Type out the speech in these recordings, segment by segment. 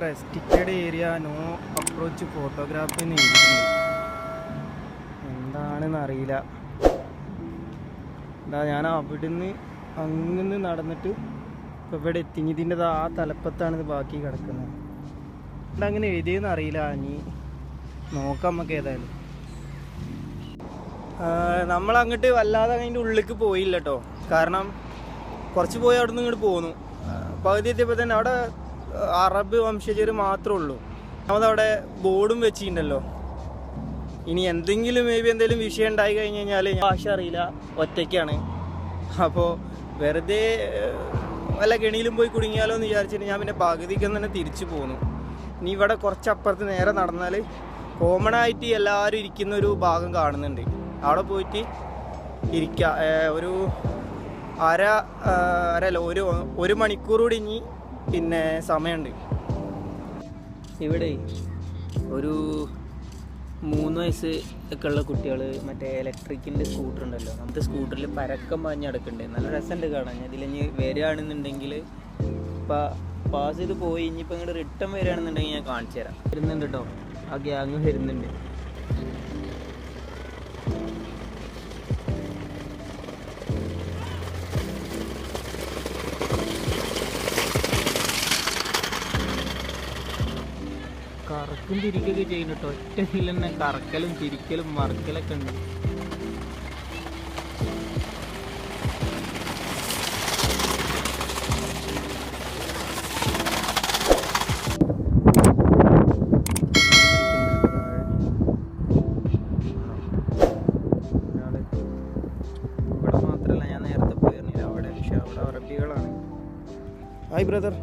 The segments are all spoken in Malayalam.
Restricted area no approach photography എന്ന് എന്താണെന്ന് അറിയില്ല. എന്താ ഞാൻ അവിടുന്ന് അങ്ങനെ നടന്നിട്ട് ഇപ്പോൾ ഇവിടെ എത്തി. ഇതിൻ്റെ ആ തലപ്പത്താണ് ഇത് ബാക്കി കിടക്കുന്നത്. അങ്ങനെ എഴുതിയെന്ന് അറിയില്ല. ഇനി നോക്കാം നമുക്ക്. ഏതായാലും നമ്മളങ്ങോട്ട് വല്ലാതെ അതിൻ്റെ ഉള്ളിലേക്ക് പോയില്ല കേട്ടോ. കാരണം കുറച്ച് പോയി അവിടെ നിന്ന് ഇങ്ങോട്ട് പോന്നു. പകുതി എത്തിയപ്പോൾ തന്നെ അവിടെ അറബ് വംശജർ മാത്രമേ ഉള്ളൂ. അതവിടെ ബോർഡും വെച്ചിട്ടുണ്ടല്ലോ. ഇനി എന്തെങ്കിലും എന്തെങ്കിലും വിഷയം ഉണ്ടായി കഴിഞ്ഞ് കഴിഞ്ഞാൽ ഭാഷ അറിയില്ല, ഒറ്റയ്ക്കാണ്. അപ്പോൾ വെറുതെ വല്ല കെണിയിലും പോയി കുടുങ്ങിയാലോ എന്ന് വിചാരിച്ചിട്ട് ഞാൻ പിന്നെ പകുതിക്ക് തന്നെ തിരിച്ചു പോന്നു. ഇനി ഇവിടെ കുറച്ചപ്പുറത്ത് നേരെ നടന്നാൽ കോമൺ ആയിട്ട് എല്ലാവരും ഇരിക്കുന്ന ഒരു ഭാഗം കാണുന്നുണ്ട്. അവിടെ പോയിട്ട് ഇരിക്കുക. ഒരു അരല്ല ഒരു മണിക്കൂർ കൂടി ഇനി പിന്നെ സമയമുണ്ട്. ഇവിടെ ഒരു 3 വയസ്സ് ഒക്കെ ഉള്ള കുട്ടികൾ മറ്റേ ഇലക്ട്രിക്കിൻ്റെ സ്കൂട്ടർ ഉണ്ടല്ലോ, നമുക്ക് സ്കൂട്ടറിൽ പരക്കം പാഞ്ഞ് നടക്കുന്നുണ്ട്. നല്ല രസമുണ്ട് കാണാൻ. ഇതിലിഞ്ഞ് വരികയാണെന്നുണ്ടെങ്കിൽ പാസ് ചെയ്ത് പോയി ഇനിയിപ്പോൾ ഇങ്ങോട്ട് റിട്ടേൺ വരികയാണെന്നുണ്ടെങ്കിൽ ഞാൻ കാണിച്ചു തരാം. വരുന്നുണ്ട് കേട്ടോ, ആ ഗ്യാങ് വരുന്നുണ്ട്. കറക്കും തിരിക്കുകയൊക്കെ ചെയ്യുന്നു കേട്ടോ. ഒറ്റ ഇതിൽ തന്നെ കറക്കലും തിരിക്കലും മറക്കലൊക്കെ ഉണ്ട്. ഇവിടെ മാത്രമല്ല, ഞാൻ നേരത്തെ പോയിരുന്നില്ല അവിടെ. പക്ഷെ അവിടെ അറബികളാണ്. Hi brother,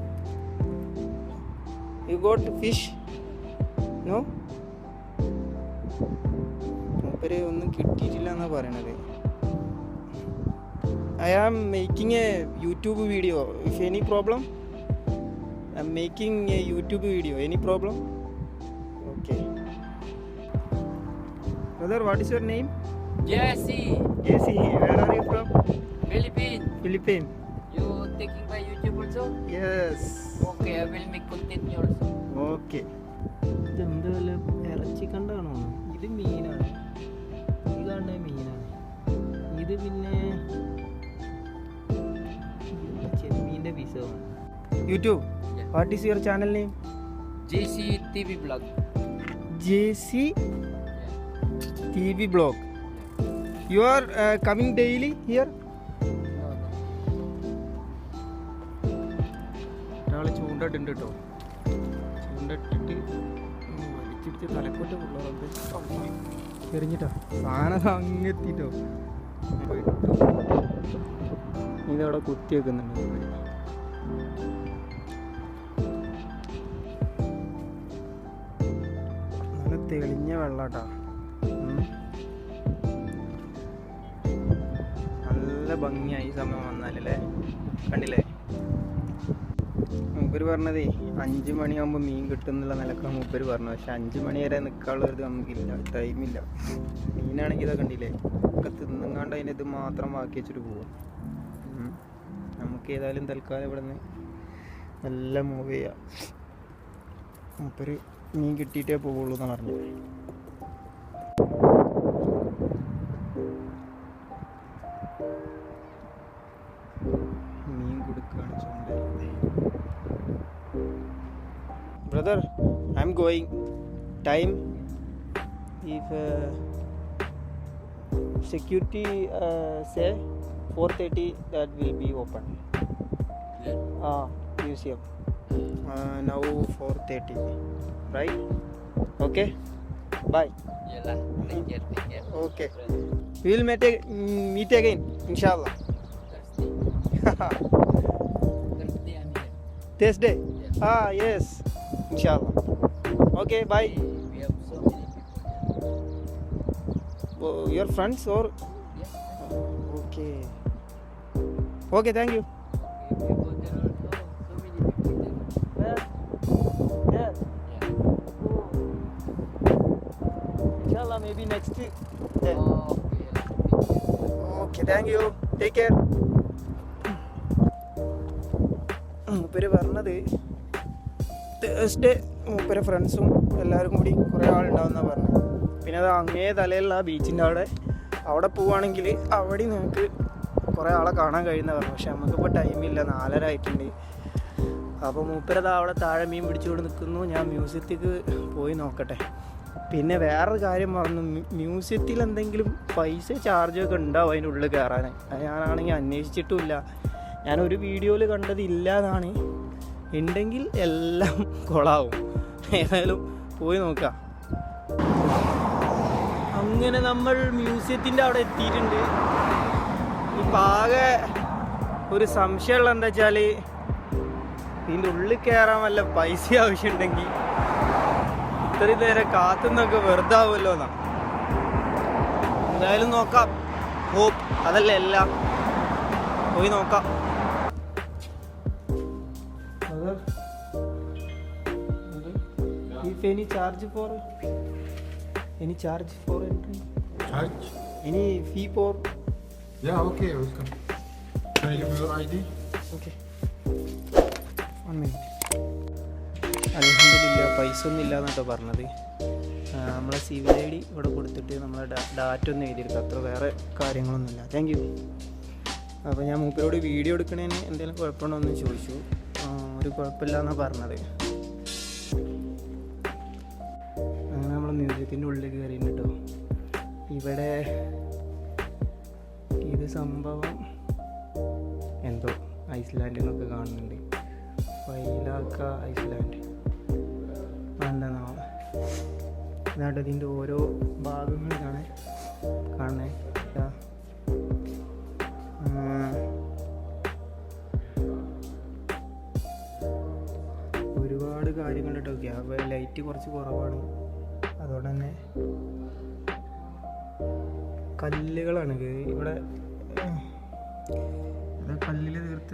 you got fish? No, മൂപ്പര് ഒന്നും കിട്ടിയിട്ടില്ല എന്നാണ് പറയണത്. I am making a YouTube video. If any problem, I am making a YouTube video. Any problem? Okay brother, what is your name? Jesse. Jesse, where are you from? Philippines. Philippines. You taking my YouTube also? Yes. Okay, I will make content also. Okay. ഇതെന്ത് വല്ല ഇറച്ചി കണ്ടാണോ? ഇത് മീനാണ്. ഈ കാണുന്ന മീനാണ്. ഇത് പിന്നെ ചെമ്മീൻ്റെ പീസാണ്. YouTube. What is your channel name? JC TV Vlog. JC TV Vlog. You are coming daily here? ഒരാൾ ചൂണ്ടിട്ടുണ്ട് കേട്ടോ. ചൂണ്ടിട്ടിട്ട് വലിച്ചിട്ട് തലക്കോട്ട് പിള്ളേർ എറിഞ്ഞിട്ടോ. സാധനം അങ്ങെത്തിട്ടോ. ഇതവിടെ കുത്തി വെക്കുന്നുണ്ട്. നല്ല തെളിഞ്ഞ വെള്ളാട്ടാ. നല്ല ഭംഗിയായി ഈ സമയം വന്നാലല്ലേ. കണ്ടില്ലേ? മൂപ്പര് പറഞ്ഞതേ 5 മണിയാകുമ്പോൾ മീൻ കിട്ടും എന്നുള്ള നിലക്കാണ് മൂപ്പര് പറഞ്ഞത്. പക്ഷെ 5 മണി വരെ നിൽക്കാനുള്ളൊരു നമുക്കില്ല, ടൈമില്ല. മീനാണെങ്കിൽ ഇതൊക്കെ കണ്ടില്ലേ, ഒക്കെ തിന്നുങ്ങാണ്ട് അതിൻ്റെ ഇത് മാത്രം ബാക്കി വെച്ചിട്ട് പോവും. നമുക്ക് ഏതായാലും തൽക്കാലം ഇവിടെ നിന്ന് നല്ല മൂവ് ചെയ്യാം. മൂപ്പര് മീൻ കിട്ടിയിട്ടേ പോവുള്ളൂ എന്നാണ് പറഞ്ഞത്. മീൻ കൊടുക്കുകയാണ് ചൂണ്ട. Brother, I'm going. Time, if security say 4:30, that will be open. Museum. Now 4:30, right? Okay. Bye. Yalah, take care. Okay. We will meet again, inshallah. Thursday I'm here. Thursday. Yeah. Yes. Inshallah. Okay, bye. We have so many people there. Oh, your friends or? Yeah. Okay. Okay, thank you. Okay, we go there also. So many people there. Where? There. Yeah. Oh. Inshallah, maybe next week. Then. Okay. Take care. Okay, thank you. Take care. ഇവര് പറഞ്ഞത് തേഴ്സ്ഡേ മൂപ്പരെ ഫ്രണ്ട്സും എല്ലാവരും കൂടി കുറേ ആളുണ്ടാവുമെന്നാണ് പറഞ്ഞത്. പിന്നെ അത് അങ്ങേ തലയിലുള്ള ആ ബീച്ചിൻ്റെ അവിടെ പോവുകയാണെങ്കിൽ അവിടെ നമുക്ക് കുറേ ആളെ കാണാൻ കഴിയുന്ന പറഞ്ഞു. പക്ഷെ നമുക്കിപ്പോൾ ടൈമില്ല, 4:30 ആയിട്ടുണ്ട്. അപ്പോൾ മൂപ്പരത് അവിടെ താഴെ മീൻ പിടിച്ചുകൊണ്ട് നിൽക്കുന്നു. ഞാൻ മ്യൂസിയത്തേക്ക് പോയി നോക്കട്ടെ. പിന്നെ വേറൊരു കാര്യം പറഞ്ഞു, മ്യൂസിയത്തിൽ എന്തെങ്കിലും പൈസ ചാർജൊക്കെ ഉണ്ടാവും അതിൻ്റെ ഉള്ളിൽ കയറാൻ. അത് ഞാനാണെങ്കിൽ അന്വേഷിച്ചിട്ടുമില്ല. ഞാനൊരു വീഡിയോയിൽ കണ്ടതില്ല എന്നാണ്. ഉണ്ടെങ്കിൽ എല്ലാം കൊളാവും. ഏതായാലും പോയി നോക്കാം. അങ്ങനെ നമ്മൾ മ്യൂസിയത്തിൻ്റെ അവിടെ എത്തിയിട്ടുണ്ട്. ഇപ്പം ആകെ ഒരു സംശയമുള്ള എന്താ വെച്ചാൽ ഇതിൻ്റെ ഉള്ളിൽ കയറാൻ വല്ല പൈസ ആവശ്യമുണ്ടെങ്കിൽ ഇത്രയും നേരം കാത്തുനിന്നൊക്കെ വെറുതെ ആവുമല്ലോ എന്നാണ്. എന്തായാലും നോക്കാം. ഹോപ്പ് അതല്ല എല്ലാം. പോയി നോക്കാം. If any charge for entry? Charge? Any fee for? Yeah, okay, welcome. Can I give your ID? Okay. 1 minute. അൽഹംദുലില്ലാ പൈസ ഒന്നും ഇല്ല എന്നാട്ടോ പറഞ്ഞത്. നമ്മളെ സിവിൽ ID ഇവിടെ കൊടുത്തിട്ട് നമ്മളെ ഡാറ്റ ഒന്ന് എഴുതിയെടുക്കുക. അത്ര വേറെ കാര്യങ്ങളൊന്നുമില്ല. Thank you. അപ്പോൾ ഞാൻ മൂപ്പരോട് വീഡിയോ എടുക്കണേന് എന്തെങ്കിലും കുഴപ്പമുണ്ടോ എന്ന് ചോദിച്ചു. ഒരു കുഴപ്പമില്ല എന്നാണ് പറഞ്ഞത്. അങ്ങനെ നമ്മൾ മ്യൂസിയത്തിൻ്റെ ഉള്ളിൽ കയറിയിട്ടുണ്ട് കേട്ടോ. ഇവിടെ ഇത് സംഭവം എന്തോ ഐസ്ലാൻഡിൽ നിന്നൊക്കെ കാണുന്നുണ്ട്. വൈലാക്ക ഐസ്ലാൻഡ് എന്താണോ ഇതാണ്ട് ഇതിൻ്റെ ഓരോ ഭാഗങ്ങൾ കാണണേ. ഒരുപാട് കാര്യങ്ങൾ കേട്ടോ. ലൈറ്റ് കുറച്ച് കുറവാണ്. അതുകൊണ്ട് തന്നെ കല്ലുകളാണ് ഇവിടെ. കല്ലിൽ തീർത്ത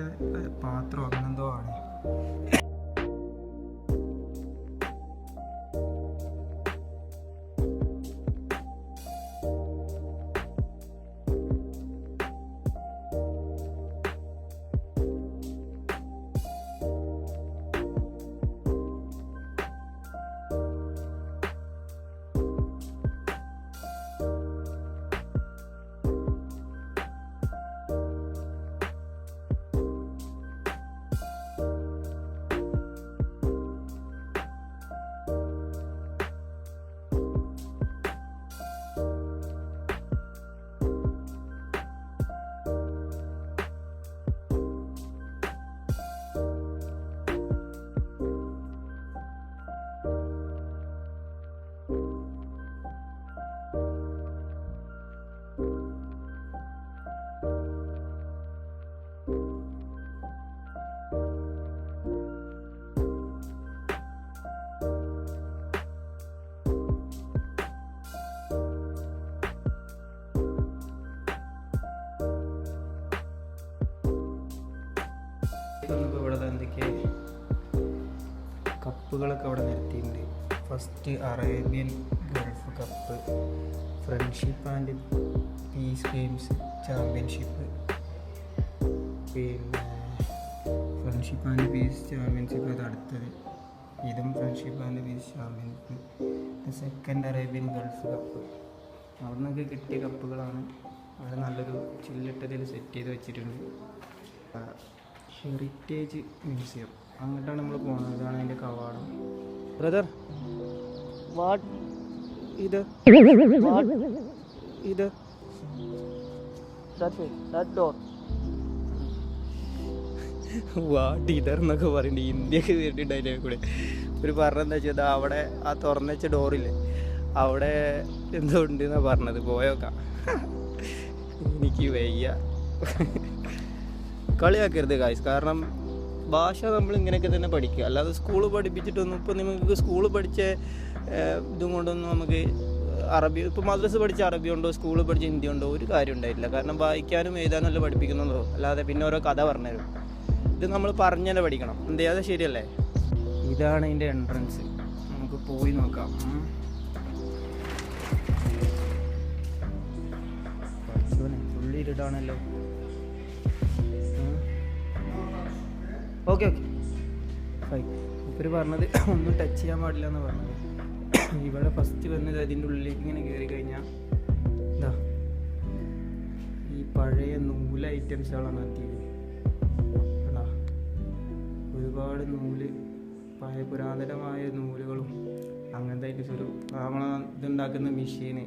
പാത്രം അങ്ങനെന്തോ ആണ്. ഇവിടെ എന്തൊക്കെ കപ്പുകളൊക്കെ അവിടെ നിരത്തിയിട്ടുണ്ട്. First Arabian Gulf cup, friendship and peace games championship, പിന്നെ ഫ്രണ്ട്ഷിപ്പ് ആൻഡ് പീസ് ചാമ്പ്യൻഷിപ്പ് ഇത് അടുത്തത്. ഇതും friendship and peace championship. Second Arabian Gulf cup. അവിടെ നിന്നൊക്കെ കിട്ടിയ കപ്പുകളാണ്. അവിടെ നല്ലൊരു ചില്ലിട്ടതിൽ സെറ്റ് ചെയ്ത് വെച്ചിട്ടുണ്ട്. ഹെറിറ്റേജ് മ്യൂസിയം അങ്ങോട്ടാണ് നമ്മൾ പോകുന്നത്. ഇതാണ് അതിൻ്റെ കവാടം. ബ്രദർ വാട്ട് ഇത് വാട്ട് ഇതർ എന്നൊക്കെ പറയുന്നുണ്ട്. ഇന്ത്യക്ക് വേണ്ടിയിട്ട് അതിൻ്റെ കൂടെ ഒരു പറഞ്ഞെന്താ വെച്ചാൽ അവിടെ ആ തുറന്നു വെച്ച ഡോറില്ലേ അവിടെ എന്തോ ഉണ്ട് എന്നാണ് പറഞ്ഞത്. പോയോക്കാം. എനിക്ക് വയ്യ. കളിയാക്കരുത് ഗായ്സ്. കാരണം ഭാഷ നമ്മൾ ഇങ്ങനെയൊക്കെ തന്നെ പഠിക്കുക. അല്ലാതെ സ്കൂൾ പഠിപ്പിച്ചിട്ടൊന്നും ഇപ്പോൾ നിങ്ങൾക്ക് സ്കൂൾ പഠിച്ച ഇതും കൊണ്ടൊന്നും നമുക്ക് അറബി ഇപ്പോൾ മദ്രസ പഠിച്ച അറബി ഉണ്ടോ സ്കൂളിൽ പഠിച്ച ഹിന്ദി ഉണ്ടോ ഒരു കാര്യം ഉണ്ടായിട്ടില്ല. കാരണം വായിക്കാനും എഴുതാനും അല്ല പഠിപ്പിക്കുന്നതോ. അല്ലാതെ പിന്നെ ഓരോ കഥ പറഞ്ഞുതരും. ഇത് നമ്മൾ പറഞ്ഞല്ലേ പഠിക്കണം. എന്ത് ചെയ്യാതെ ശരിയല്ലേ. ഇതാണ് അതിൻ്റെ എൻട്രൻസ്. നമുക്ക് പോയി നോക്കാം. ഫുള്ളി ഇരുട്ടാണല്ലോ. Okay fine. ഇവർ പറഞ്ഞത് ഒന്നും ടച്ച് ചെയ്യാൻ പാടില്ല എന്ന് പറഞ്ഞത്. ഇവിടെ ഫസ്റ്റ് വന്നത് അതിൻ്റെ ഉള്ളിലേക്ക് ഇങ്ങനെ കയറി കഴിഞ്ഞാൽ എന്താ ഈ പഴയ നൂല് ഐറ്റംസുകളാണ് എത്തിയത്. കണ്ടാ ഒരുപാട് നൂല്, പഴയ പുരാതനമായ നൂലുകളും അങ്ങനത്തെ ഐറ്റംസ്. ഒരു നമ്മളെ ഇതുണ്ടാക്കുന്ന മെഷീന്,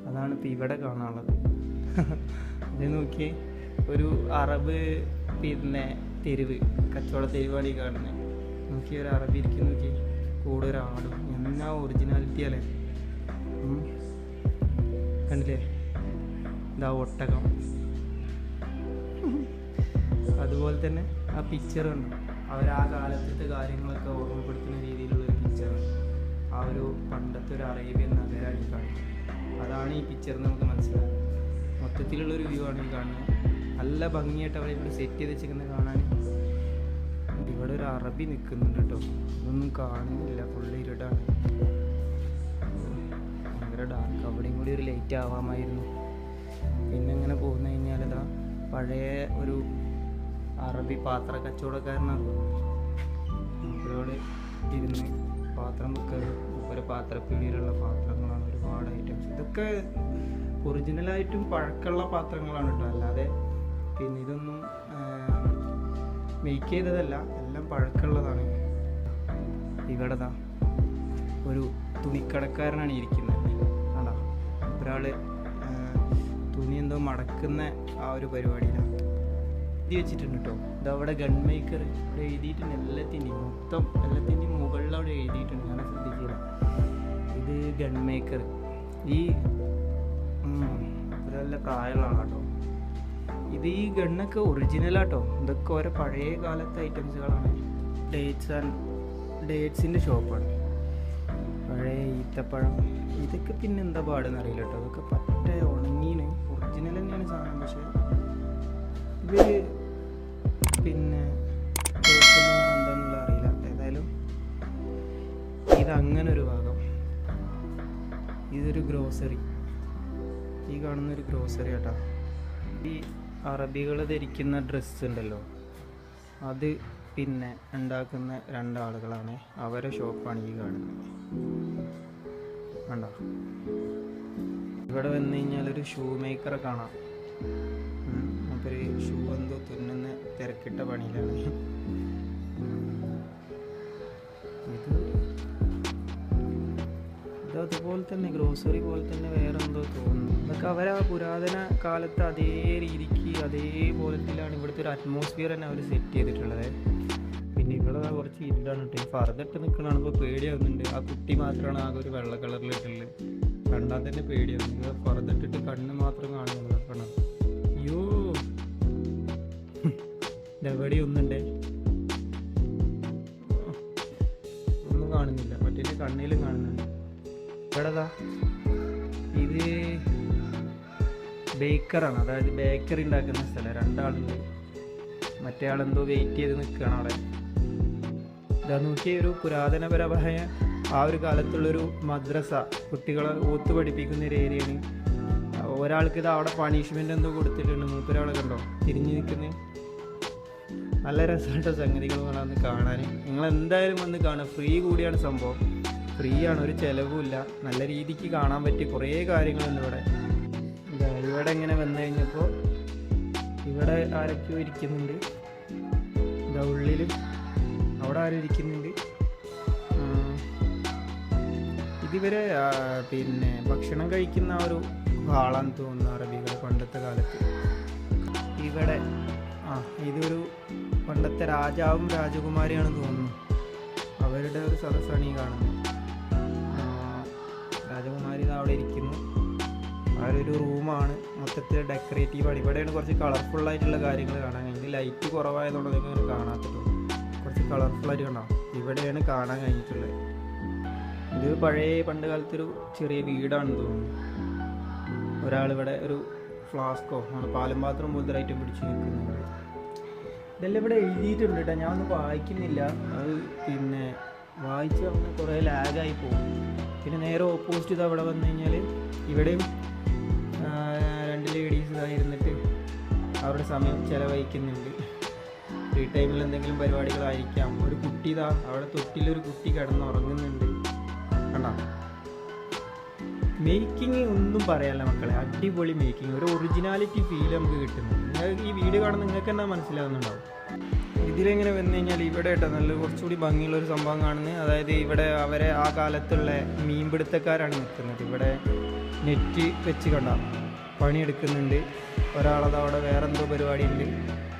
അതാണ് ഇപ്പം ഇവിടെ കാണാനുള്ളത്. ഇത് നോക്കി ഒരു അറബ് പിന്നെ തെരുവ്, കച്ചവട തെരുവാണ് ഈ കാണുന്നത്. നോക്കി ഒരു അറബി ഇരിക്കും, നോക്കി കൂടെ ഒരാടും. എന്നാ ഒറിജിനാലിറ്റി അല്ലേ, കണ്ടില്ലേ? ഇതാ ഒട്ടകം. അതുപോലെ തന്നെ ആ പിക്ചറുണ്ട്, അവർ ആ കാലത്തെ കാര്യങ്ങളൊക്കെ ഓർമ്മപ്പെടുത്തുന്ന രീതിയിലുള്ളൊരു പിക്ചറാണ്. ആ ഒരു പണ്ടത്തെ ഒരു അറേബ്യൻ നഗരമാണ് ഈ കാണുന്നത്. അതാണ് ഈ പിക്ചർ നമുക്ക് മനസ്സിലാകും. മൊത്തത്തിലുള്ളൊരു വ്യൂ ആണ് ഈ കാണുന്നത്. നല്ല ഭംഗിയായിട്ട് അവരെ ഇവിടെ സെറ്റ് ചെയ്ത് വെച്ചിരിക്കുന്നത് കാണാൻ. ഇവിടെ ഒരു അറബി നിൽക്കുന്നുണ്ട് കേട്ടോ, ഇതൊന്നും കാണുന്നില്ല, ഫുള്ള് ഇരുടാണ്, ഭയങ്കര ഡാർക്ക്. അവിടെയും കൂടി ഒരു ലൈറ്റ് ആവാമായിരുന്നു. പിന്നെ ഇങ്ങനെ പോന്നു കഴിഞ്ഞാൽ ഇതാ പഴയ ഒരു അറബി പാത്ര കച്ചവടക്കാരനാണ്. അവരോട് ഇരുന്ന് പാത്രം വെക്കുക, ഒരു പാത്രപ്പീടിയിലുള്ള പാത്രങ്ങളാണ്, ഒരുപാട് ഐറ്റംസ്. ഇതൊക്കെ ഒറിജിനലായിട്ടും പഴക്കമുള്ള പാത്രങ്ങളാണ് കേട്ടോ, അല്ലാതെ പിന്നെ ഇതൊന്നും മേക്ക് ചെയ്തതല്ല, എല്ലാം പഴക്കമുള്ളതാണ്. ഇവിടെ ദാ ഒരു തുണിക്കടക്കാരനാണ് ഇരിക്കുന്നത്. ആണോ, ഒരാൾ തുണി എന്തോ മടക്കുന്ന ആ ഒരു പരിപാടിയിലാണ് എഴുതി വെച്ചിട്ടുണ്ട് കേട്ടോ. ഇതവിടെ ഗൺ മേക്കർ ഇവിടെ എഴുതിയിട്ടുണ്ട്, എല്ലാത്തിൻ്റെയും മൊത്തം എല്ലാത്തിൻ്റെയും മുകളിൽ അവിടെ എഴുതിയിട്ടുണ്ട്, ഞാൻ ശ്രദ്ധിച്ചില്ല. ഇത് ഗൺ മേക്കർ. ഈ നല്ല പ്രായമുള്ള ആളാട്ടോ ഇത്. ഈ ഗണ്ണൊക്കെ ഒറിജിനലാട്ടോ, ഇതൊക്കെ ഓരോ പഴയ കാലത്തെ ഐറ്റംസുകളാണ്. ഡേറ്റ്സിൻ്റെ ഷോപ്പാണ്. പഴയ ഈത്തപ്പഴം, ഇതൊക്കെ പിന്നെ എന്താ പാടെന്ന് അറിയില്ല കേട്ടോ. അതൊക്കെ പറ്റ ഉണങ്ങീന്, ഒറിജിനൽ തന്നെയാണ് സാധനം. പക്ഷേ ഇവർ പിന്നെ എന്താണെന്നുള്ള അറിയില്ല. ഏതായാലും ഇതങ്ങനെ ഒരു ഭാഗം. ഇതൊരു ഗ്രോസറി, ഈ കാണുന്നൊരു ഗ്രോസറി കേട്ടോ. ഈ അറബികൾ ധരിക്കുന്ന ഡ്രസ്സ് ഉണ്ടല്ലോ, അത് പിന്നെ ഉണ്ടാക്കുന്ന രണ്ടാളുകളാണ്, അവരെ ഷോപ്പാണ് ഈ കാണുന്നത്. കണ്ടോ, ഇവിടെ വന്നു കഴിഞ്ഞാൽ ഒരു ഷൂ മേക്കറെ കാണാം. ഒരു ഷൂ എന്തോ തുന്നുന്ന തിരക്കിട്ട പണിയിലാണ്. ഇത് അതുപോലെ തന്നെ ഗ്രോസറി പോലെ തന്നെ വേറെ എന്തോ തോന്നുന്നു. അതൊക്കെ അവരാ പുരാതന കാലത്ത് അതേ രീതിക്ക് അതേപോലത്തിലാണ് ഇവിടുത്തെ ഒരു അറ്റ്മോസ്ഫിയർ തന്നെ അവർ സെറ്റ് ചെയ്തിട്ടുള്ളത്. പിന്നെ ഇവിടെ കുറച്ച് ഇരുടാണ് കേട്ടോ. ഈ ഫർദട്ട് നിൽക്കണതാണ് ഇപ്പോൾ പേടിയാവുന്നുണ്ട്. ആ കുട്ടി മാത്രമാണ് ആകെ ഒരു വെള്ള കളറിലിട്ടുള്ളത്, കണ്ടാൽ തന്നെ പേടിയാവുന്നുണ്ട്. ഫർദട്ടിട്ട് കണ്ണ് മാത്രം കാണുന്നത് കാണാം. അയ്യോ, ഇതെവിടെ ഒന്നുണ്ടേ, ഒന്നും കാണുന്നില്ല, മറ്റേ കണ്ണിലും കാണുന്നുണ്ട്. ഇവിടെതാ ഇത് ബേക്കറാണ്, അതായത് ബേക്കറി ഉണ്ടാക്കുന്ന സ്ഥലം. രണ്ടാളുണ്ട്, മറ്റേ ആളെന്തോ വെയിറ്റ് ചെയ്ത് നിൽക്കുകയാണ് അവിടെ. ഇതാ നോക്കിയ ഒരു പുരാതനപരമായ ആ ഒരു കാലത്തുള്ളൊരു മദ്രസ, കുട്ടികളെ ഓത്ത് പഠിപ്പിക്കുന്ന ഒരു ഏരിയയാണ്. ഒരാൾക്ക് ഇത് അവിടെ പണിഷ്മെൻ്റ് എന്തോ കൊടുത്തിട്ടുണ്ട്. മൂപ്പൊരാളെ കണ്ടോ തിരിഞ്ഞ് നിൽക്കുന്നത്. നല്ല രസമായിട്ടോ സംഗതികൾ വേണമെന്ന് കാണാൻ. നിങ്ങൾ എന്തായാലും വന്ന് കാണുക, ഫ്രീ കൂടിയാണ് സംഭവം. ഫ്രീ ആണ്, ഒരു ചിലവുമില്ല. നല്ല രീതിക്ക് കാണാൻ പറ്റിയ കുറേ കാര്യങ്ങളുണ്ട് ഇവിടെ. ഇവിടെ ഇങ്ങനെ വന്നു കഴിഞ്ഞപ്പോൾ ഇവിടെ ആരൊക്കെയോ ഇരിക്കുന്നുണ്ട്. ഇതാ ഉള്ളിൽ അവിടെ ആരും ഇരിക്കുന്നുണ്ട്. ഇതിവരെ പിന്നെ ഭക്ഷണം കഴിക്കുന്ന ഒരു ഹാളാന്ന് തോന്നുന്നു അറബികൾ പണ്ടത്തെ കാലത്ത്. ഇവിടെ ഇതൊരു പണ്ടത്തെ രാജാവും രാജകുമാരിയാണെന്ന് തോന്നുന്നു. അവരുടെ ഒരു സദസ്സാണ് ഈ കാണുന്നത്. രാജകുമാരി അവിടെ ഇരിക്കുന്നു. അവരൊരു റൂമാണ്, മൊത്തത്തിൽ ഡെക്കറേറ്റീവാണ്. ഇവിടെയാണ് കുറച്ച് കളർഫുള്ളായിട്ടുള്ള കാര്യങ്ങൾ കാണാൻ കഴിഞ്ഞത്. ലൈറ്റ് കുറവായതുകൊണ്ട് നിങ്ങൾക്ക് കാണാത്തുള്ളൂ. കുറച്ച് കളർഫുള്ളായിട്ട് കാണാം. ഇവിടെയാണ് കാണാൻ കഴിഞ്ഞിട്ടുള്ളത്. ഇത് പഴയ പണ്ട് കാലത്തൊരു ചെറിയ വീടാണെന്ന് തോന്നുന്നു. ഒരാളിവിടെ ഒരു ഫ്ലാസ്കോ പാലും പാത്രം പോലത്തെ ഐറ്റം പിടിച്ച് നിൽക്കുന്നുണ്ട്. ഇതെല്ലാം ഇവിടെ എഴുതിയിട്ടുണ്ട് കേട്ടോ, ഞാനൊന്നും വായിക്കുന്നില്ല. അത് പിന്നെ വായിച്ച് അങ്ങനെ കുറേ ലാഗായി പോകും. പിന്നെ നേരെ ഓപ്പോസിറ്റ് ഇത് അവിടെ വന്നു കഴിഞ്ഞാൽ ഇവിടെയും രണ്ട് ലേഡീസ് ഇതായിരുന്നിട്ട് അവരുടെ സമയം ചിലവഴിക്കുന്നുണ്ട്. ഫ്രീ ടൈമിൽ എന്തെങ്കിലും പരിപാടികളായിരിക്കാം. ഒരു കുട്ടി ഇതാ അവിടെ തൊട്ടിലൊരു കുട്ടി കിടന്നുറങ്ങുന്നുണ്ട്. കണ്ടോ, മേക്കിങ് ഒന്നും പറയാനില്ല മക്കളെ, അടിപൊളി മേക്കിങ്, ഒരു ഒറിജിനാലിറ്റി ഫീൽ നമുക്ക് കിട്ടുന്നു. നിങ്ങൾക്ക് ഈ വീഡിയോ കാണുന്ന നിങ്ങൾക്ക് തന്നെ മനസ്സിലാവുന്നുണ്ടാവും. ഇതിലെങ്ങനെ വന്നു കഴിഞ്ഞാൽ ഇവിടെ കേട്ടോ നല്ല കുറച്ചുകൂടി ഭംഗിയുള്ളൊരു സംഭവം കാണുന്നത്. അതായത് ഇവിടെ അവരെ ആ കാലത്തുള്ള മീൻപിടുത്തക്കാരാണ് നിൽക്കുന്നത്. ഇവിടെ നെറ്റ് വെച്ച് കണ്ട പണിയെടുക്കുന്നുണ്ട്. ഒരാളത് അവിടെ വേറെ എന്തോ പരിപാടി ഉണ്ട്.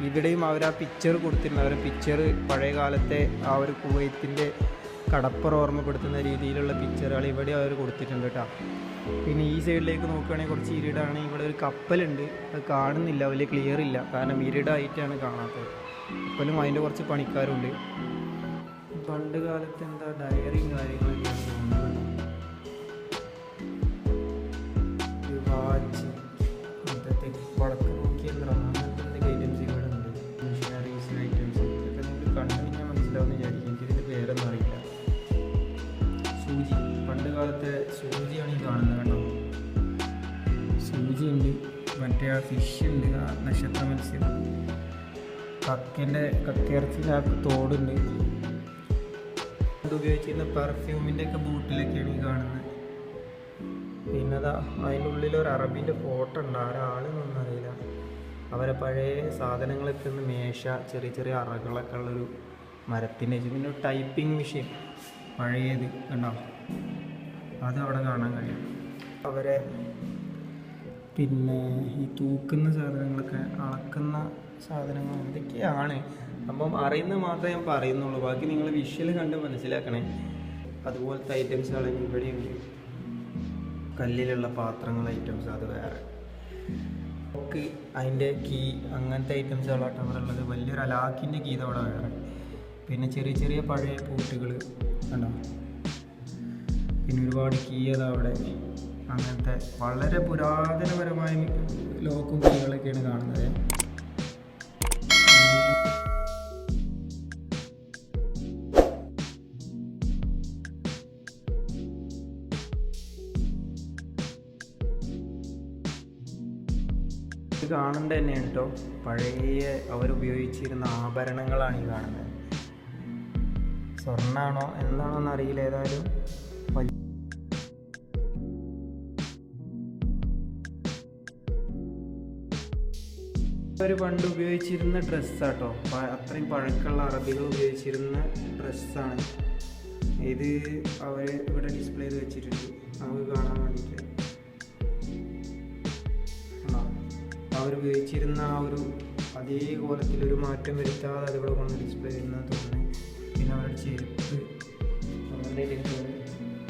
ഇവിടെയും അവർ ആ പിക്ചർ കൊടുത്തിട്ടുണ്ട്. അവരെ പിക്ചർ പഴയ കാലത്തെ ആ ഒരു കുവൈത്തിൻ്റെ കടപ്പുറം ഓർമ്മപ്പെടുത്തുന്ന രീതിയിലുള്ള പിക്ചറുകൾ ഇവിടെ അവർ കൊടുത്തിട്ടുണ്ട് കേട്ടോ. പിന്നെ ഈ സൈഡിലേക്ക് നോക്കുകയാണെങ്കിൽ കുറച്ച് ഇരുടാണ്. ഇവിടെ ഒരു കപ്പലുണ്ട്, അത് കാണുന്നില്ല, വലിയ ക്ലിയർ ഇല്ല, കാരണം ഇരുടായിട്ടാണ് കാണാത്തത്. കപ്പലും അതിൻ്റെ കുറച്ച് പണിക്കാരുണ്ട്. പണ്ട് കാലത്ത് എന്താ ഡയറിയും കാര്യങ്ങളൊക്കെ വാച്ച്, ഇന്നത്തെ വടക്ക് നോക്കി അങ്ങനത്തെ എന്തൊക്കെ ഐറ്റംസ് ഇവിടെ ഉണ്ട്. മിഷനറീസ് ഐറ്റംസ് ഇതൊക്കെ നിങ്ങൾക്ക് കണ്ടു കഴിഞ്ഞാൽ മനസ്സിലാവുന്ന വിചാരിക്കും. എനിക്കിതിൻ്റെ പേരൊന്നും അറിയില്ല. സൂചി, പണ്ട് കാലത്തെ സൂചിയാണ് ഈ കാണുന്നത് കേട്ടോ. സൂചി ഉണ്ട്, മറ്റേ ആ ഫിഷ് ഉണ്ട്, ആ നക്ഷത്ര മത്സ്യം, കക്കയിറച്ചിൻ്റെ ആ തോടുണ്ട്. ഉപയോഗിച്ചിരുന്ന പെർഫ്യൂമിൻ്റെ ഒക്കെ ബോട്ടിലൊക്കെയാണ് ഈ കാണുന്നത്. പിന്നെ അതാ അതിൻ്റെ ഉള്ളിൽ ഒരു അറബീൻ്റെ ഫോട്ടോ ഉണ്ട്. ആരാളെന്നൊന്നും അറിയില്ല. അവരെ പഴയ സാധനങ്ങളൊക്കെ ഒന്ന് മേശ, ചെറിയ ചെറിയ അറകളൊക്കെ ഉള്ളൊരു മരത്തിൻ്റെ. പിന്നെ ഒരു ടൈപ്പിംഗ് മെഷീൻ പഴയത് കണ്ടോ, അത് അവിടെ കാണാൻ കഴിയും. അവരെ പിന്നെ ഈ തൂക്കുന്ന സാധനങ്ങളൊക്കെ, അളക്കുന്ന സാധനങ്ങൾ എന്തൊക്കെയാണ് അപ്പം അറിയുന്നത് മാത്രമേ ഞാൻ പറയുന്നുള്ളൂ. ബാക്കി നിങ്ങൾ വിഷ്വൽ കണ്ട് മനസ്സിലാക്കണേ. അതുപോലത്തെ ഐറ്റംസുകൾ ഇവിടെയുണ്ട്. കല്ലിലുള്ള പാത്രങ്ങൾ ഐറ്റംസ് അത് വേറെ, ഒക്കെ അതിൻ്റെ കീ അങ്ങനത്തെ ഐറ്റംസുകളായിട്ട് അവിടെ ഉള്ളത്. വലിയൊരു അലാക്കിൻ്റെ കീ അവിടെ വേറെ. പിന്നെ ചെറിയ ചെറിയ പഴയ പൂട്ടുകൾ കണ്ടോ, പിന്നെ ഒരുപാട് കീ അതവിടെ. അങ്ങനത്തെ വളരെ പുരാതനപരമായ ലോക്കും കീകളൊക്കെയാണ് കാണുന്നത്. ഇത് കാണേണ്ടത് തന്നെയാണ് കേട്ടോ. പഴയ അവരുപയോഗിച്ചിരുന്ന ആഭരണങ്ങളാണ് ഈ കാണുന്നത്. സ്വർണ്ണാണോ എന്താണോ എന്നറിയില്ല. ഏതായാലും അവർ പണ്ട് ഉപയോഗിച്ചിരുന്ന ഡ്രസ്സാട്ടോ. അത്രയും പഴക്കമുള്ള അറബികൾ ഉപയോഗിച്ചിരുന്ന ഡ്രസ്സാണ് ഇത്. അവർ ഇവിടെ ഡിസ്പ്ലേ ചെയ്ത് വെച്ചിട്ടുണ്ട് നമുക്ക് കാണാൻ വേണ്ടിയിട്ട്. അവരുപയോഗിച്ചിരുന്ന ആ ഒരു അതേ കോലത്തിലൊരു മാറ്റം വരുത്താതെ അതിവിടെ കൊണ്ട് ഡിസ്പ്ലേ ചെയ്യുന്നത് തോന്നുന്നു. പിന്നെ അവരുടെ ചെരുപ്പ് അങ്ങനെ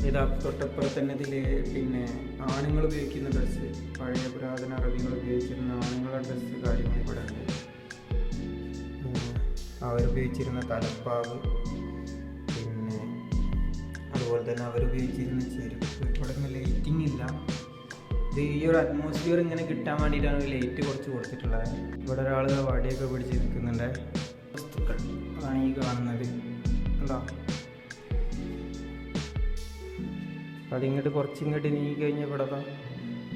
ഇതാ തൊട്ടപ്പുറത്ത് തന്നെ ഇതിൽ പിന്നെ ആണുങ്ങൾ ഉപയോഗിക്കുന്ന ഡ്രസ്സ്, പഴയ പുരാതന അറബികൾ ഉപയോഗിച്ചിരുന്ന ആണുങ്ങളുടെ ഡ്രസ്സ് കാര്യങ്ങൾ ഇവിടെ ഉണ്ട്. അവരുപയോഗിച്ചിരുന്ന തലപ്പാവ്, പിന്നെ അതുപോലെ തന്നെ അവരുപയോഗിച്ചിരുന്ന ചെരുപ്പ്. ഇവിടെ ഒന്നും ലൈറ്റിംഗ് ഇല്ല. ഇത് ഈ ഒരു അറ്റ്മോസ്ഫിയർ ഇങ്ങനെ കിട്ടാൻ വേണ്ടിയിട്ടാണ് ലൈറ്റ് കുറച്ച് കൊടുത്തിട്ടുള്ളത്. ഇവിടെ ഒരാൾ വടിയൊക്കെ പിടിച്ച് നിൽക്കുന്നുണ്ട്. വസ്തുക്കൾ അതാണ് ഈ കാണുന്നത്. എന്താ അതിങ്ങോട്ട് കുറച്ചിങ്ങോട്ട് നീങ്ങി കഴിഞ്ഞാൽ ഇവിടെ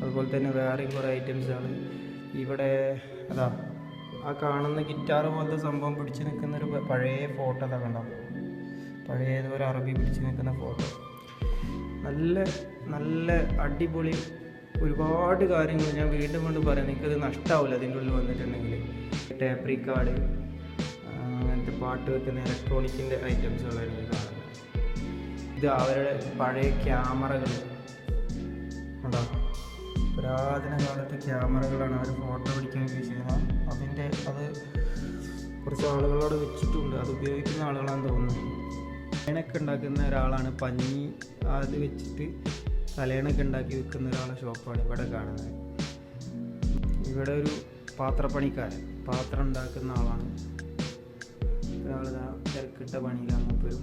അതുപോലെ തന്നെ വേറെയും കുറേ ഐറ്റംസാണ് ഇവിടെ. അതാ ആ കാണുന്ന ഗിറ്റാർ പോലത്തെ സംഭവം പിടിച്ച് നിൽക്കുന്നൊരു പഴയ ഫോട്ടോ അതാ കണ്ടോ. പഴയ ഒരു അറബി പിടിച്ച് നിൽക്കുന്ന ഫോട്ടോ. നല്ല നല്ല അടിപൊളി ഒരുപാട് കാര്യങ്ങൾ ഞാൻ വീണ്ടും കൊണ്ട് പറയാം. നിങ്ങൾക്കത് നഷ്ടമാവില്ല അതിൻ്റെ ഉള്ളിൽ വന്നിട്ടുണ്ടെങ്കിൽ. ടേപ്പ് റിക്കാർഡ്, അങ്ങനത്തെ പാട്ട് വെക്കുന്ന ഇലക്ട്രോണിക്കിൻ്റെ ഐറ്റംസുകളാണ് ഈ കാണുന്നത്. ഇത് അവരുടെ പഴയ ക്യാമറകൾ ഉണ്ടോ. പുരാതന കാലത്തെ ക്യാമറകളാണ് അവർ ഫോട്ടോ പിടിക്കാൻ ഉപയോഗിച്ചിരുന്നത്. അത് കുറച്ച് ആളുകളോട് വെച്ചിട്ടുണ്ട്. അത് ഉപയോഗിക്കുന്ന ആളുകളാണെന്ന് തോന്നുന്നു. തലേണൊക്കെ ഉണ്ടാക്കുന്ന ഒരാളാണ്. പഞ്ഞി അത് വെച്ചിട്ട് തലേണൊക്കെ ഉണ്ടാക്കി വെക്കുന്ന ഒരാളെ ഷോപ്പാണ് ഇവിടെ കാണുന്നത്. ഇവിടെ ഒരു പാത്രപ്പണിക്കാരൻ, പാത്രം ഉണ്ടാക്കുന്ന ആളാണ്. ഒരാളിതാ തിരക്കിട്ട പണിയിലാണ് വരും.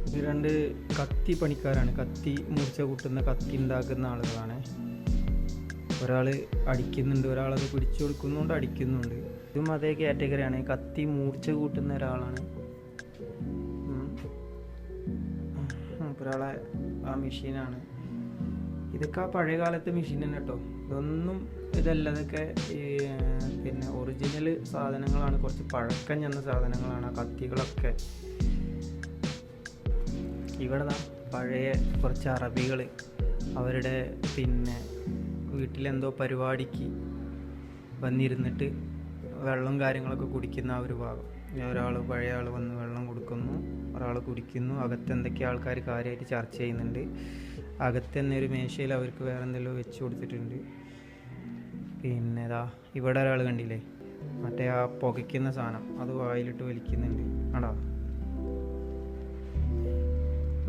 ഇത് രണ്ട് കത്തി പണിക്കാരാണ്. കത്തി മൂർച്ച കൂട്ടുന്ന കത്തി ഉണ്ടാക്കുന്ന ആളുകളാണ്. ഒരാൾ അടിക്കുന്നുണ്ട്, ഒരാളത് പിടിച്ചു കൊടുക്കുന്നുണ്ട്, അടിക്കുന്നുണ്ട്. ഇതും അതേ കാറ്റഗറിയാണ്. കത്തി മൂർച്ച കൂട്ടുന്ന ഒരാളാണ്. ഒരാളെ ആ മെഷീനാണ്. ഇതൊക്കെ ആ പഴയ കാലത്തെ മെഷീൻ തന്നെ കേട്ടോ. ഇതൊന്നും ഇതല്ല, ഇതൊക്കെ ഈ പിന്നെ ഒറിജിനൽ സാധനങ്ങളാണ്, കുറച്ച് പഴക്കം ചെന്ന സാധനങ്ങളാണ് കത്തികളൊക്കെ. ഇവിടെ പഴയ കുറച്ച് അറബികൾ അവരുടെ പിന്നെ വീട്ടിലെന്തോ പരിപാടിക്ക് വന്നിരുന്നിട്ട് വെള്ളം കാര്യങ്ങളൊക്കെ കുടിക്കുന്ന ആ ഒരു ഭാഗം. ഒരാൾ പഴയ ആൾ വന്ന് വെള്ളം കൊടുക്കുന്നു, ഒരാൾ കുടിക്കുന്നു. അകത്ത് എന്തൊക്കെ ആൾക്കാർ കാര്യമായിട്ട് ചർച്ച ചെയ്യുന്നുണ്ട്. അകത്ത് തന്നെ ഒരു മേശയിൽ അവർക്ക് വേറെ എന്തെല്ലോ വെച്ച് കൊടുത്തിട്ടുണ്ട്. പിന്നെ ഇവിടെ ഒരാൾ കണ്ടില്ലേ, മറ്റേ ആ പുകയ്ക്കുന്ന സാധനം അത് വായിലിട്ട് വലിക്കുന്നുണ്ട്. ആടാ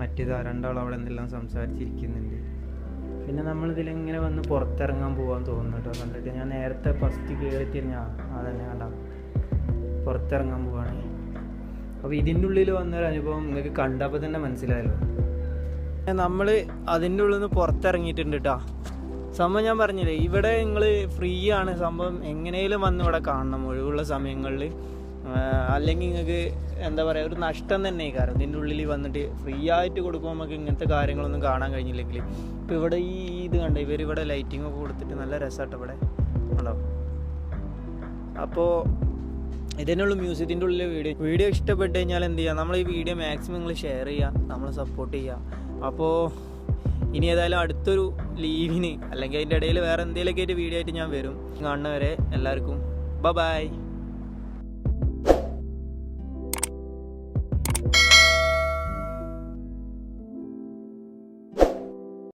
മറ്റേതാ രണ്ടാൾ അവിടെ എന്തെല്ലാം സംസാരിച്ചിരിക്കുന്നുണ്ട്. പിന്നെ നമ്മളിതിലിങ്ങനെ വന്ന് പുറത്തിറങ്ങാൻ പോകാൻ തോന്നുന്നു കേട്ടോ. കണ്ടിട്ട് ഞാൻ നേരത്തെ ഫസ്റ്റ് കയറിത്തിരിഞ്ഞാ അതന്നെ കണ്ട പുറത്തിറങ്ങാൻ പോവാണ്. അപ്പോൾ ഇതിൻ്റെ ഉള്ളിൽ വന്നൊരു അനുഭവം നിങ്ങൾക്ക് കണ്ടപ്പോൾ തന്നെ മനസ്സിലായല്ലോ. നമ്മൾ അതിൻ്റെ ഉള്ളിൽ നിന്ന് പുറത്തിറങ്ങിയിട്ടുണ്ട് കേട്ടോ. സംഭവം ഞാൻ പറഞ്ഞില്ലേ, ഇവിടെ നിങ്ങൾ ഫ്രീ ആണ് സംഭവം. എങ്ങനെയും വന്ന് ഇവിടെ കാണണം ഒഴിവുള്ള സമയങ്ങളിൽ. അല്ലെങ്കിൽ നിങ്ങൾക്ക് എന്താ പറയുക, ഒരു നഷ്ടം തന്നെ കാരണം ഇതിൻ്റെ ഉള്ളിൽ വന്നിട്ട് ഫ്രീ ആയിട്ട് കൊടുക്കുമ്പോൾ നമുക്ക് ഇങ്ങനത്തെ കാര്യങ്ങളൊന്നും കാണാൻ കഴിഞ്ഞില്ലെങ്കിൽ. ഇപ്പോൾ ഇവിടെ ഈ ഇത് കണ്ട ഇവരിവിടെ ലൈറ്റിംഗ് ഒക്കെ കൊടുത്തിട്ട് നല്ല രസമാട്ടോ ഇവിടെ ഉണ്ടോ. അപ്പോൾ ഇതിനുള്ള മ്യൂസിയത്തിൻ്റെ ഉള്ളിലെ വീഡിയോ ഇഷ്ടപ്പെട്ട് കഴിഞ്ഞാൽ എന്ത് ചെയ്യുക, നമ്മൾ ഈ വീഡിയോ മാക്സിമം നിങ്ങൾ ഷെയർ ചെയ്യുക, നമ്മളെ സപ്പോർട്ട് ചെയ്യുക. അപ്പോൾ ഇനി ഏതായാലും അടുത്തൊരു ലീവിന് അല്ലെങ്കിൽ അതിൻ്റെ ഇടയിൽ വേറെ എന്തെങ്കിലുമൊക്കെ ആയിട്ട് വീഡിയോ ആയിട്ട് ഞാൻ വരും. കാണുന്നവരെ എല്ലാവർക്കും ബൈ.